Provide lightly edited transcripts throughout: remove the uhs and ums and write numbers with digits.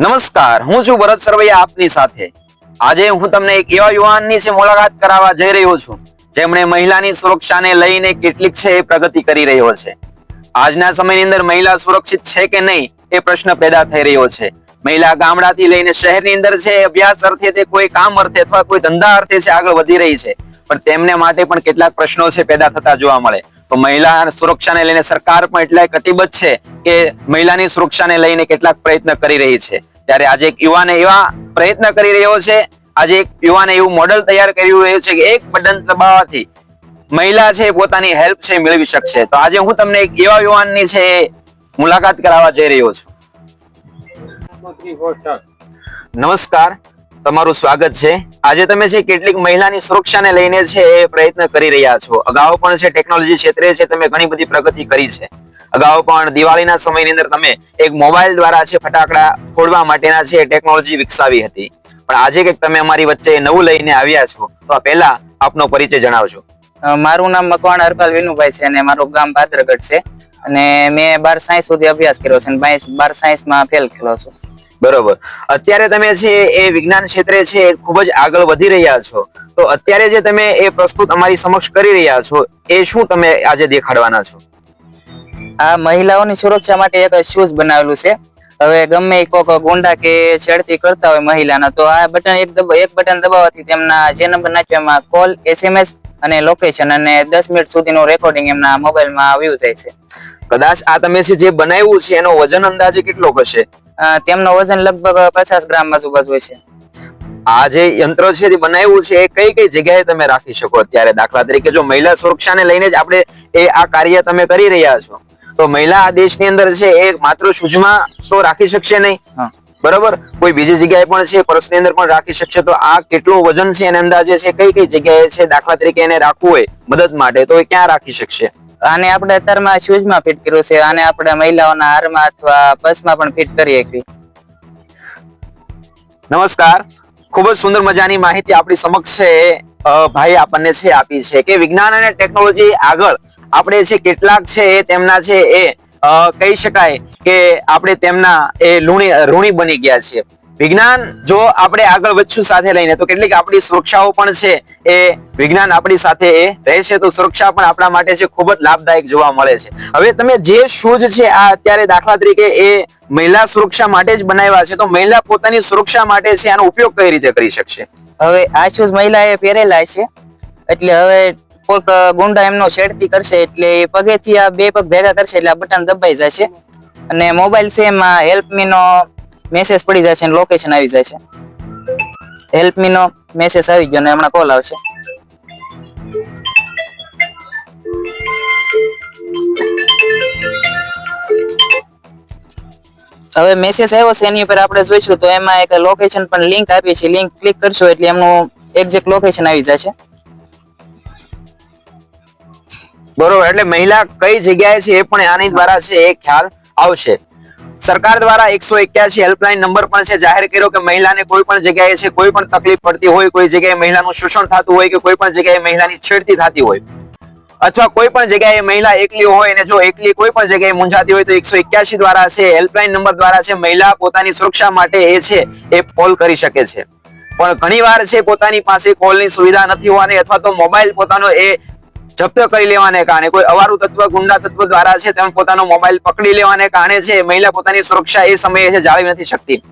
નમસ્કાર, હું છું ભરત સરવૈયા આપની સાથે. આજે હું તમને એક એવા યુવાનની છે મુલાકાત કરાવવા જઈ રહ્યો છું જેમણે મહિલાની સુરક્ષાને લઈને કેટલીક છે એ પ્રગતિ કરી રહ્યો છે. આજના સમયની અંદર મહિલા સુરક્ષિત છે કે નહીં એ પ્રશ્ન પેદા થઈ રહ્યો છે. મહિલા ગામડાથી લઈને શહેરની અંદર છે અભ્યાસ અર્થે તે કોઈ કામ અર્થે અથવા કોઈ ધંધા અર્થે છે આગળ વધી રહી છે, પણ તેમને માટે પણ કેટલાક પ્રશ્નો છે પેદા થતા જોવા મળે. તો મહિલા સુરક્ષાને લઈને સરકાર પણ એટલા કટિબદ્ધ છે કે મહિલાની સુરક્ષાને લઈને કેટલાક પ્રયત્ન કરી રહી છે. ત્યારે આજે એક યુવાને એવા પ્રયત્ન કરી રહ્યો છે, આજે એક યુવાને એવું મોડેલ તૈયાર કર્યું રહ્યું છે કે એક બટન દબાવવાથી મહિલા છે પોતાની હેલ્પ છે મેળવી શકશે. તો આજે હું તમને એક એવા યુવાનની છે મુલાકાત કરાવવા જઈ રહ્યો છું. નમસ્કાર, તમારું સ્વાગત છે. આજે તમે છે કેટલીક મહિલાની સુરક્ષાને લઈને છે એ પ્રયત્ન કરી રહ્યા છો. અગાઉ પણ છે ટેકનોલોજી ક્ષેત્રે છે તમે ઘણી બધી પ્રગતિ કરી છે. અગાઉ પણ દિવાળીના સમયની અંદર તમે એક મોબાઈલ દ્વારા છે ફટાકડા ફોડવા માટેના છે ટેકનોલોજી વિકસાવી હતી, પણ આજે કંઈક તમે અમારી વચ્ચે નવું લઈને આવ્યા છો. તો પહેલા આપનો પરિચય જણાવજો. મારું નામ મકવાણા હરપાલ વિનુભાઈ છે અને મારું ગામ ભાદરગઢ છે અને મેં 12 સાયન્સ સુધી અભ્યાસ કર્યો છે અને 12 સાયન્સમાં ફેલ થયો છું. બરોબર. અત્યારે તમે છે એ વિજ્ઞાન ક્ષેત્રે છે ખૂબ જ આગળ વધી રહ્યા છો, તો અત્યારે જે તમે એ પ્રસ્તુત અમારી સમક્ષ કરી રહ્યા છો એ શું તમે આજે દેખાડવાના છો? આ મહિલાઓની સુરક્ષા માટે એક શૂઝ બનાવેલું છે. હવે ગમે કોઈક ગુંડા કે છેડતી કરતા હોય મહિલાના, તો આ બટન એક બટન દબાવવાથી તેમના જે નંબર નાખ્યો એમાં કોલ, SMS અને લોકેશન અને 10 મિનિટ સુધીનું રેકોર્ડિંગ એમના મોબાઈલમાં વ્યૂ જાય છે. કદાચ આ તમે જે બનાવ્યું છે એનો વજન અંદાજે કેટલો હશે? તેમનો વજન લગભગ 50 ગ્રામ આજુબાજુ છે. આ જે યંત્ર છે તે બનાવ્યું છે એ કઈ કઈ જગ્યાએ તમે રાખી શકો અત્યારે? દાખલા તરીકે જો મહિલા સુરક્ષાને લઈને જ આપણે આ કાર્ય તમે કરી રહ્યા છો, તો મહિલા આ દેશની અંદર છે એ માત્ર શૂઝમાં તો રાખી શકશે નહીં, બરોબર, કોઈ બીજી જગ્યાએ પણ છે પર્સની અંદર પણ રાખી શકશે. તો આ કેટલું વજન છે એને અંદાજે છે કઈ કઈ જગ્યાએ છે દાખલા તરીકે એને રાખવું હોય મદદ માટે તો એ ક્યાં રાખી શકશે? આને આપણે અત્યારમાં શૂઝમાં ફિટ કર્યું છે. આને આપણે મહિલાઓના હારમાં અથવા પર્સમાં પણ ફિટ કરી શકીએ. નમસ્કાર, ખૂબ જ સુંદર મજાની માહિતી આપણી સમક્ષ છે ભાઈ આપણને છે આપી છે કે વિજ્ઞાન અને ટેકનોલોજી આગળ આપણે છે કેટલાક છે તેમના છે એ કહી શકાય કે આપણે તેમના એ ઋણી બની ગયા છીએ. વિજ્ઞાન જો આપણે આગળ વધશું સાથે લઈને તો કેટલીક આપણી સુરક્ષાઓ પણ છે એ વિજ્ઞાન આપણી સાથે એ રહેશે, તો સુરક્ષા પણ આપણા માટે છે ખૂબ જ લાભદાયક જોવા મળે છે. હવે તમે જે શૂઝ છે આ અત્યારે દાખલા તરીકે એ મહિલા સુરક્ષા માટે જ બનાવ્યા છે, તો મહિલા પોતાની સુરક્ષા માટે છે આનો ઉપયોગ કઈ રીતે કરી શકશે? હવે આ શૂઝ મહિલાએ પહેરેલા છે એટલે હવે કોઈક ગુંડા એમનો છેડતી કરશે એટલે પગેથી આ બે પગ ભેગા કરશે એટલે આ બટન દબાઈ જશે અને મોબાઈલ છે એમાં હેલ્પ મી નો મેસેજ પડી જશે અને લોકેશન આવી જશે. હેલ્પ મી નો મેસેજ આવી ગયો ને હમણાં કોલ આવશે. હવે મેસેજ આવ્યો છે એની ઉપર આપણે જોઈશું તો એમાં એક લોકેશન પણ લિંક આપી છે. લિંક ક્લિક કરશો એટલે એમનું એક્ઝેક્ટ લોકેશન આવી જશે. બરોબર, એટલે મહિલા કઈ જગ્યાએ છે એ પણ આની દ્વારા છે એ ખ્યાલ આવશે. સરકાર દ્વારા 181 હેલ્પલાઇન નંબર પણ છે જાહેર કર્યો કે મહિલાને કોઈ પણ જગ્યાએ છે કોઈ પણ તકલીફ પડતી હોય, કોઈ જગ્યાએ મહિલાનું શોષણ થતું હોય કે કોઈ પણ જગ્યાએ મહિલાની છેડતી થતી હોય અથવા કોઈ પણ જગ્યાએ મહિલા એકલી હોય અને જો એકલી કોઈ પણ જગ્યાએ મૂંઝાતી હોય તો 181 દ્વારા છે હેલ્પલાઇન નંબર દ્વારા છે મહિલા પોતાની સુરક્ષા માટે એ છે એ કોલ કરી શકે છે. પણ ઘણી વાર છે પોતાની પાસે કોલની સુવિધા નથી હોવાની અથવા તો મોબાઈલ પોતાનો એ જપ્ત કરી લેવાને કારણે કોઈ અવારું તત્વ ગુંડા તત્વ દ્વારા છે તેમ પોતાનો મોબાઈલ પકડી લેવાને કારણે છે મહિલા પોતાની સુરક્ષા એ સમયે છે જાળવી નથી શકતી.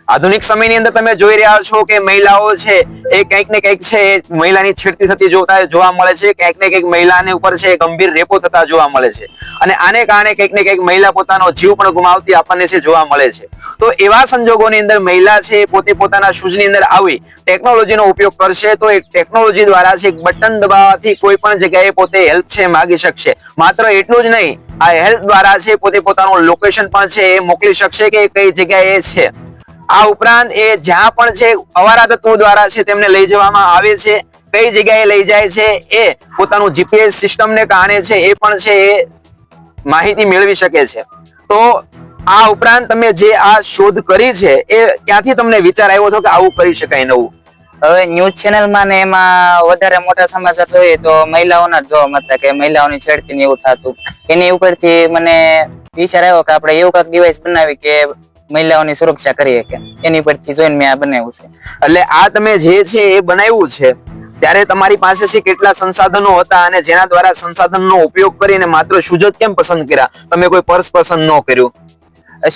આધુનિક સમયની અંદર તમે જોઈ રહ્યા છો કે મહિલાઓ છે એ કંઈક ને કંઈક છે મહિલાની છેડતી થતી જોવા મળે છે, કંઈક ને કંઈક મહિલાને ઉપર છે ગંભીર રેપો થતા જોવા મળે છે અને આને કારણે કંઈક ને કંઈક મહિલા પોતાનો જીવ પણ ગુમાવતી આપણને છે જોવા મળે છે. તો એવા સંજોગોની અંદર મહિલા છે પોતે પોતાના શૂઝની અંદર આવી ટેકનોલોજીનો ઉપયોગ કરશે તો એ ટેકનોલોજી દ્વારા છે બટન દબાવવાથી કોઈ પણ જગ્યાએ પોતે હેલ્પ છે માગી શકશે. માત્ર એટલું જ નહીં, આ હેલ્પ દ્વારા છે પોતે પોતાનું લોકેશન પણ છે એ મોકલી શકશે કે કઈ જગ્યાએ છે. આ ઉપરાંત એ જ્યાં પણ છે અવારા તત્વો દ્વારા છે તેમને લઈ જવામાં આવે છે, કઈ જગ્યાએ લઈ જાય છે એ પોતાનું GPS સિસ્ટમને કારણે છે એ પણ છે એ માહિતી મેળવી શકે છે. તો આ ઉપરાંત તમે જે આ શોધ કરી છે એ ક્યાંથી તમને વિચાર આવ્યો હતો કે આવું કરી શકાય નવું? હવે ન્યૂઝ ચેનલમાં ને એમાં વધારે મોટા સમાચાર જોઈએ તો મહિલાઓના જોવા મળતા કે મહિલાઓની છેડતી ને એવું થતું, એની ઉપરથી મને વિચાર આવ્યો કે આપણે એવું કાંઈક ડિવાઇસ બનાવી કે મહિલાઓની સુરક્ષા કરી શકે, એની પરથી જોઈને મેં આ બનાવ્યું છે. એટલે આ તમે જે છે એ બનાવ્યું છે ત્યારે તમારી પાસે છે કેટલા સંસાધનો હતા અને જેના દ્વારા સંસાધનનો ઉપયોગ કરીને માત્ર શૂઝ જ કેમ પસંદ કર્યા, તમે કોઈ પર્સ પસંદ ન કર્યું?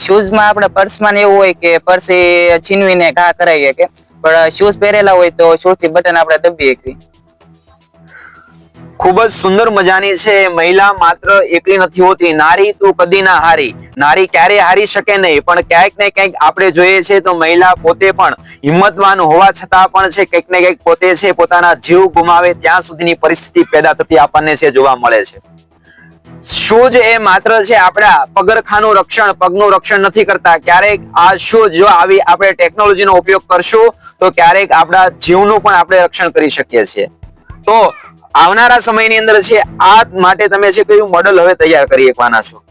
શૂઝમાં આપણે પર્સમાં એવું હોય કે પર્સ એ છીનવીને ઘા કરાવી શકે, પણ શૂઝ પહેરેલા હોય તો શૂઝ થી બટન આપણે દબી શકીએ. ખૂબ જ સુંદર મજાની છે. મહિલા માત્ર એકલી નથી હોતી, નારી તું કદી ના હારી. નારી ક્યારે હારી શકે નહીં, પણ ક્યાંક ને ક્યાંક આપણે જોઈએ છે તો મહિલા પોતે પણ હિંમતવાન હોવા છતાં પણ છે કંઈક ને કંઈક પોતે છે પોતાના જીવ ગુમાવે ત્યાં સુધીની પરિસ્થિતિ પેદા થતી આપણને છે જોવા મળે છે. શૂઝ એ માત્ર છે આપણા પગરખાનું રક્ષણ, પગનું રક્ષણ નથી કરતા. ક્યારેક આ શૂઝ જો આવી આપણે ટેકનોલોજીનો ઉપયોગ કરશું તો ક્યારેક આપણા જીવનું પણ આપણે રક્ષણ કરી શકીએ છીએ. તો આવનારા સમયની અંદર છે આ માટે તમે છે કયું મોડલ હવે તૈયાર કરી શકવાના છો?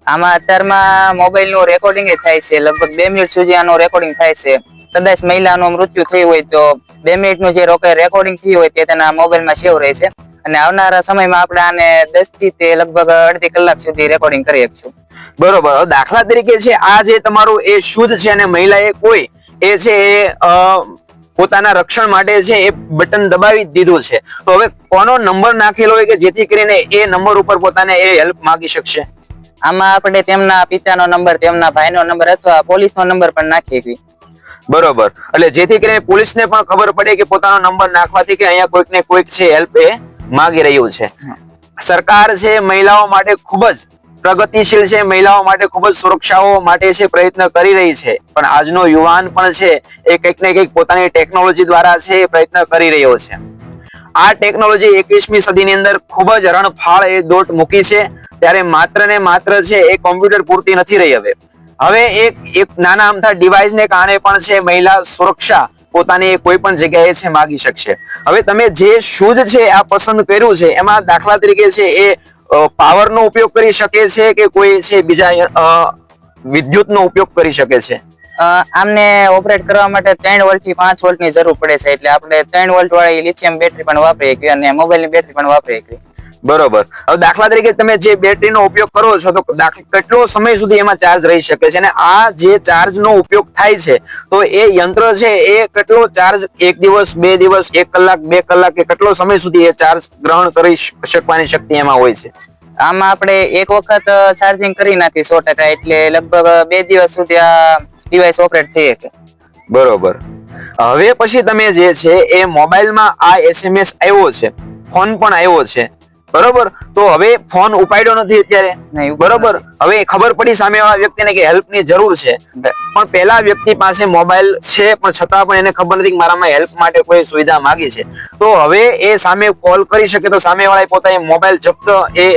આમાં અત્યારમાં મોબાઈલ નું રેકોર્ડિંગ થાય છે, લગભગ 2 મિનિટ સુધી આનું રેકોર્ડિંગ થાય છે. કદાચ મહિલાનું મૃત્યુ થયું હોય તો 2 મિનિટનું જે રેકોર્ડિંગ થયું હોય તે તેના મોબાઈલમાં સેવ રહે છે, અને આવનારા સમયમાં આપણે આને 10 થી તે લગભગ અડધી કલાક સુધી રેકોર્ડિંગ કરી શકશું. બરોબર. દાખલા તરીકે છે આ જે તમારું એ શુદ્ધ છે અને મહિલાએ કોઈ એ છે એ પોતાના રક્ષણ માટે છે એ બટન દબાવી દીધું છે, તો હવે કોનો નંબર નાખેલો હોય કે જેથી કરીને એ નંબર ઉપર પોતાને એ હેલ્પ માંગી શકશે? આમાં આપણે તેમના પિતાનો નંબર, તેમના ભાઈનો નંબર અથવા પોલીસનો નંબર પણ નાખી શકીએ. બરોબર. એટલે જેથી કરીને પોલીસને પણ ખબર પડે કે પોતાનો નંબર નાખવાથી કે અહીંયા કોઈક ને કોઈક છે હેલ્પ એ માંગી રહ્યું છે. સરકાર છે મહિલાઓ માટે ખૂબ જ પ્રગતિશીલ છે, મહિલાઓ માટે ખૂબ જ સુરક્ષાઓ માટે છે પ્રયત્ન કરી રહી છે, પણ આજનો યુવાન પણ છે એ કંઈક ને કંઈક પોતાની ટેકનોલોજી દ્વારા છે એ પ્રયત્ન કરી રહ્યો છે. આ ટેકનોલોજી 21મી સદીની અંદર ખૂબ જ રણફાળ એ દોટ મૂકી છે, ત્યારે માત્ર ને માત્ર છે એ કોમ્પ્યુટર પૂરતી નથી રહી. હવે એક નાના અમથા ડિવાઇસને કારણે પણ છે મહિલા સુરક્ષા પોતાની કોઈ પણ જગ્યાએ છે માગી શકશે. હવે તમે જે શૂઝ છે આ પસંદ કર્યું છે એમાં દાખલા તરીકે છે એ પાવરનો ઉપયોગ કરી શકે છે કે કોઈ છે બીજા વિદ્યુતનો ઉપયોગ કરી શકે છે? આમને ઓપરેટ કરવા માટે 3 વોલ્ટ થી 5 વોલ્ટ ની જરૂર પડે છે, એટલે આપણે 3 વોલ્ટ વાળી લિથિયમ બેટરી પણ વાપરી શકીએ અને મોબાઈલ ની બેટરી પણ વાપરી શકીએ. બરોબર. હવે દાખલા તરીકે તમે જે બેટરીનો ઉપયોગ કરો છો તો કેટલો સમય સુધી એમાં ચાર્જ રહી શકે છે, અને આ જે ચાર્જનો ઉપયોગ થાય છે તો એ યંત્ર છે એ કેટલો ચાર્જ, 1 દિવસ, 2 દિવસ, 1 કલાક, 2 કલાક કે કેટલો સમય સુધી એ ચાર્જ ગ્રહણ કરી શકવાની શક્તિ એમાં હોય છે? આમાં આપણે એક વખત ચાર્જિંગ કરી નાખી 100%, એટલે લગભગ 2 દિવસ સુધી આ ડિવાઇસ ઓપરેટ થઈ શકે. બરોબર. હવે પછી તમે જે છે એ મોબાઈલમાં આ SMS આવ્યો છે, ફોન પણ આવ્યો છે, બરોબર? તો હવે ફોન ઉપાડ્યો નથી અત્યારે, બરોબર? હવે ખબર પડી સામેવાળા વ્યક્તિને કે હેલ્પની જરૂર છે, પણ પેલા વ્યક્તિ પાસે મોબાઈલ છે પણ છતાં પણ એને ખબર નથી કે મારામાં હેલ્પ માટે કોઈ સુવિધા માંગી છે, તો હવે એ સામે કોલ કરી શકે તો સામેવાળાએ પોતાની મોબાઈલ જપ્ત એ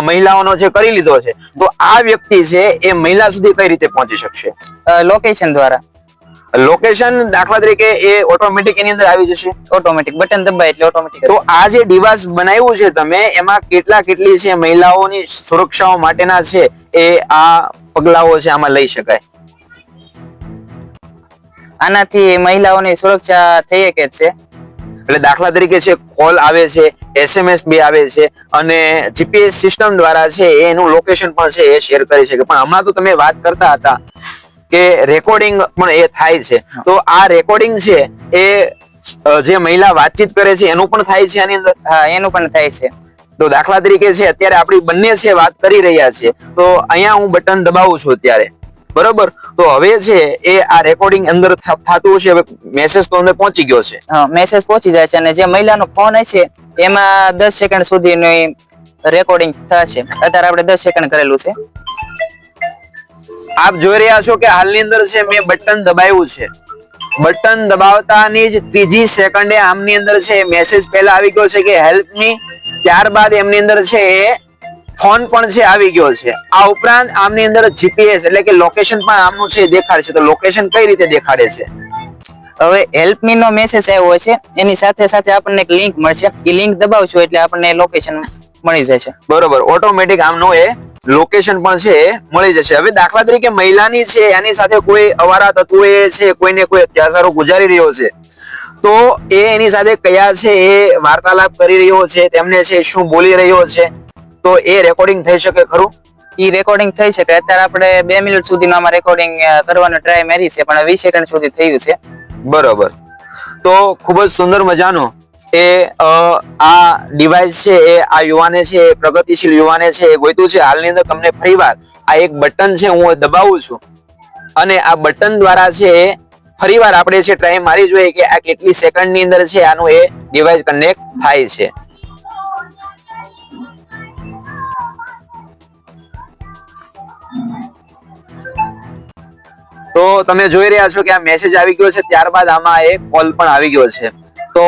મહિલાઓનો જે કરી લીધો છે, તો આ વ્યક્તિ છે એ મહિલા સુધી કઈ રીતે પહોંચી શકશે? લોકેશન દ્વારા. લોકેશન દાખલા તરીકે એ ઓટોમેટિક એની અંદર આવી જશે? ઓટોમેટિક બટન દબાય એટલે ઓટોમેટિક. તો આ જે ડિવાઇસ બનાવ્યું છે તમે એમાં કેટલી છે મહિલાઓની સુરક્ષાઓ માટેના છે એ આ પગલાઓ છે આમાં લઈ શકાય? આનાથી મહિલાઓની સુરક્ષા થઈ શકે છે. એટલે દાખલા તરીકે છે કોલ આવે છે, SMS બી આવે છે, અને GPS સિસ્ટમ દ્વારા છે એનું લોકેશન પણ છે એ શેર કરી શકે. પણ હમણાં તો તમે વાત કરતા હતા કે રેકોર્ડિંગ પણ એ થાય છે, તો આ રેકોર્ડિંગ છે એ જે મહિલા વાતચીત કરે છે એનું પણ થાય છે આની અંદર? હા, એનું પણ થાય છે. તો દાખલા તરીકે છે અત્યારે આપણી બંને છે વાત કરી રહ્યા છે, તો અહીંયા હું બટન દબાવું છું અત્યારે, બરોબર? તો હવે છે એ આ રેકોર્ડિંગ અંદર થતું છે, હવે મેસેજ તો અંદર પહોંચી ગયો છે. હા, મેસેજ પહોંચી જાય છે, અને જે મહિલાનો ફોન હશે એમાં 10 સેકન્ડ સુધીની રેકોર્ડિંગ થશે. અત્યારે આપણે 10 સેકન્ડ કરેલું છે. આપ જોઈ રહ્યા છો કે હાલની અંદર છે મેં બટન દબાવ્યું છે, બટન દબાવતાની જ 3જી સેકન્ડે આમની અંદર છે મેસેજ પહેલા આવી ગયો છે કે હેલ્પ મી, ત્યારબાદ એમની અંદર છે એ ફોન પણ છે આવી ગયો છે. આ ઉપરાંત આમની અંદર GPS એટલે કે લોકેશન પણ આમનું છે દેખાડશે. તો લોકેશન કઈ રીતે દેખાડે છે? હવે હેલ્પ મી નો મેસેજ આવ્યો છે, એની સાથે સાથે આપણને એક લિંક મળશે, એ લિંક દબાવશો એટલે આપણને લોકેશન મળી જશે. બરોબર. ઓટોમેટિક આમનો એ લોકેશન પણ છે એ મળી જશે. હવે દાખલા તરીકે મહિલાની છે એની સાથે કોઈ અવારા તત્વો છે કોઈને કોઈ અત્યાચારો ગુજારી રહ્યો છે, તો એ એની સાથે કયા છે એ વાર્તાલાપ કરી રહ્યો છે, તેમને છે શું બોલી રહ્યો છે, તો એ રેકોર્ડિંગ થઈ શકે ખરું? ઈ રેકોર્ડિંગ થઈ શકે. અત્યારે આપણે 2 મિનિટ સુધીનો આમાં રેકોર્ડિંગ કરવાનો ટ્રાય મારી છે, પણ 20 સેકન્ડ સુધી થયું છે. બરોબર. તો ખૂબ જ સુંદર મજાનો એ આ ડિવાઇસ છે એ આ યુવાને છે એ પ્રગતિશીલ યુવાને છે એ ગોઈતું છે. હાલની અંદર તમને ફરીવાર આ એક બટન છે હું દબાવું છું અને આ બટન દ્વારા છે એ ફરીવાર આપણે છે ટ્રાય મારી જોઈએ કે આ કેટલી સેકન્ડની અંદર છે આનું એ ડિવાઇસ કનેક્ટ થાય છે. તો તમે જોઈ રહ્યા છો કે આ મેસેજ આવી ગયો છે, ત્યારબાદ આમાં એક કોલ પણ આવી ગયો છે. તો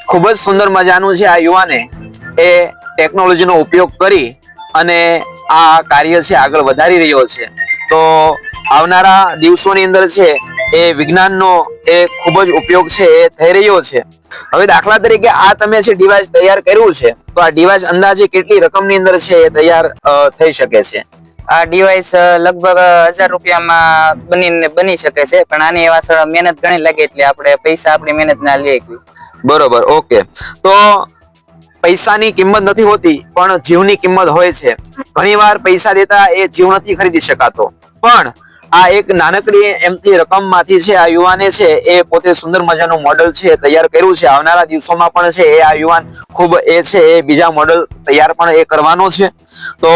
ખૂબ જ સુંદર મજાનું છે આ યુવાને એ ટેકનોલોજીનો ઉપયોગ કરી અને આ કાર્ય છે આગળ વધારી રહ્યો છે. તો આવનારા દિવસોની અંદર છે એ વિજ્ઞાનનો એ ખૂબ જ ઉપયોગ છે એ થઈ રહ્યો છે. હવે દાખલા તરીકે આ તમે છે ડિવાઇસ તૈયાર કર્યું છે, તો આ ડિવાઇસ અંદાજે કેટલી રકમની અંદર છે એ તૈયાર થઈ શકે છે? આ ડિવાઇસ લગભગ 1000 રૂપિયામાં બની શકે છે, પણ આની એવા મહેનત ઘણી લાગે એટલે આપણે પૈસા આપણી મહેનત ના લઈએ. બરોબર, ઓકે. તો પૈસાની કિંમત નથી હોતી પણ જીવની કિંમત હોય છે. ઘણીવાર પૈસા દેતા એ જીવ નથી ખરીદી શકાતો, પણ આ એક નાનકડી એમથી રકમમાંથી છે આ યુવાને છે એ પોતે સુંદર મજાનું મોડલ છે તૈયાર કર્યું છે. આવનારા દિવસોમાં પણ છે એ આ યુવાન ખૂબ એ છે એ બીજા મોડલ તૈયાર પણ એ કરવાનો છે. તો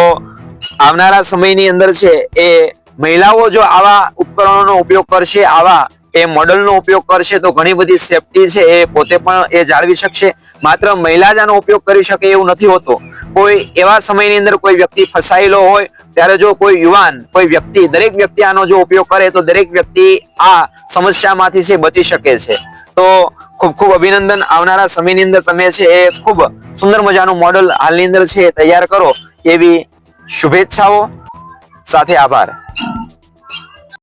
આવનારા સમયની અંદર છે એ મહિલાઓ જો આવા ઉપકરણોનો ઉપયોગ કરશે, આવા એ મોડલનો ઉપયોગ કરશે તો ઘણી બધી સેફટી છે એ પોતે પણ એ જાળવી શકશે. માત્ર મહિલા જ આનો ઉપયોગ કરી શકે એવું નથી હોતું. કોઈ એવા સમયની અંદર કોઈ વ્યક્તિ ફસાયેલો હોય ત્યારે જો કોઈ યુવાન, કોઈ વ્યક્તિ, દરેક વ્યક્તિ આનો જો ઉપયોગ કરે તો દરેક વ્યક્તિ આ સમસ્યામાંથી છે બચી શકે છે. તો ખૂબ ખૂબ અભિનંદન. આવનારા સમયની અંદર તમે છે એ ખૂબ સુંદર મજાનું મોડલ હાલની અંદર છે તૈયાર કરો એવી શુભેચ્છાઓ સાથે. આભાર.